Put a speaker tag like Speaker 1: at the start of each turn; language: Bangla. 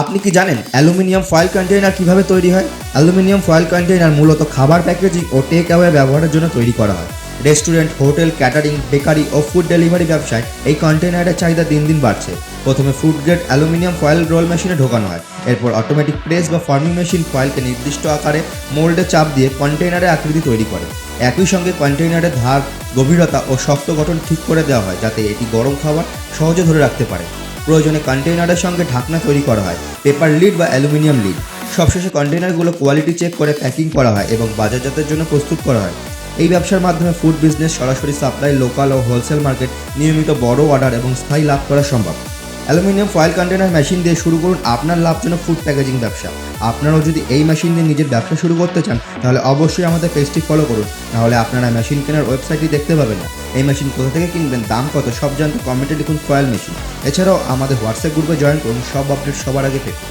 Speaker 1: আপনি কি জানেন অ্যালুমিনিয়াম ফয়েল কন্টেইনার কিভাবে তৈরি হয়? অ্যালুমিনিয়াম ফয়েল কন্টেইনার মূলত খাবার প্যাকেজিং ও টেক অ্যাওয়ে ব্যবহারের জন্য তৈরি করা হয়। রেস্টুরেন্ট, হোটেল, ক্যাটারিং, বেকারি ও ফুড ডেলিভারি ব্যবসায় এই কন্টেইনারের চাহিদা দিন দিন বাড়ছে। প্রথমে food grade aluminium foil roll মেশিনে ঢোকানো হয়। এরপর অটোমেটিক প্রেস বা ফর্মিং মেশিন ফয়েলকে নির্দিষ্ট আকারে মোল্ডে চাপ দিয়ে কন্টেইনারের আকৃতি তৈরি করে। একই সঙ্গে কন্টেইনারের ধার, গভীরতা ও শক্ত গঠন ঠিক করে দেওয়া হয় যাতে এটি গরম খাবার সহজে ধরে রাখতে পারে। প্রয়োজনে কন্টেইনারের সঙ্গে ঢাকনা তৈরি করা হয়, পেপার লিড বা অ্যালুমিনিয়াম লিড। সবশেষে কন্টেইনারগুলো কোয়ালিটি চেক করে প্যাকিং করা হয় এবং বাজারজাতের জন্য প্রস্তুত করা হয়। এই ব্যবসার মাধ্যমে ফুড বিজনেস, সরাসরি সাপ্লাই, লোকাল ও হোলসেল মার্কেট, নিয়মিত বড় অর্ডার এবং স্থায়ী লাভ করা সম্ভব। অ্যালুমিনিয়াম ফয়েল কন্টেইনার মেশিন দিয়ে শুরু করুন আপনার লাভজনক ফুড প্যাকেজিং ব্যবসা। আপনারাও যদি এই মেশিন দিয়ে নিজের ব্যবসা শুরু করতে চান তাহলে অবশ্যই আমাদের পেজটি ফলো করুন, নাহলে আপনারা মেশিন কেনার ওয়েবসাইটটি দেখতে পাবেন না। এই মেশিন কোথা থেকে কিনবেন, দাম কত, সব জানতে কমেন্টে লিখুন ফয়েল মেশিন। এছাড়াও আমাদের হোয়াটসঅ্যাপ গ্রুপে জয়েন করুন সব আপডেট সবার আগে পেতে।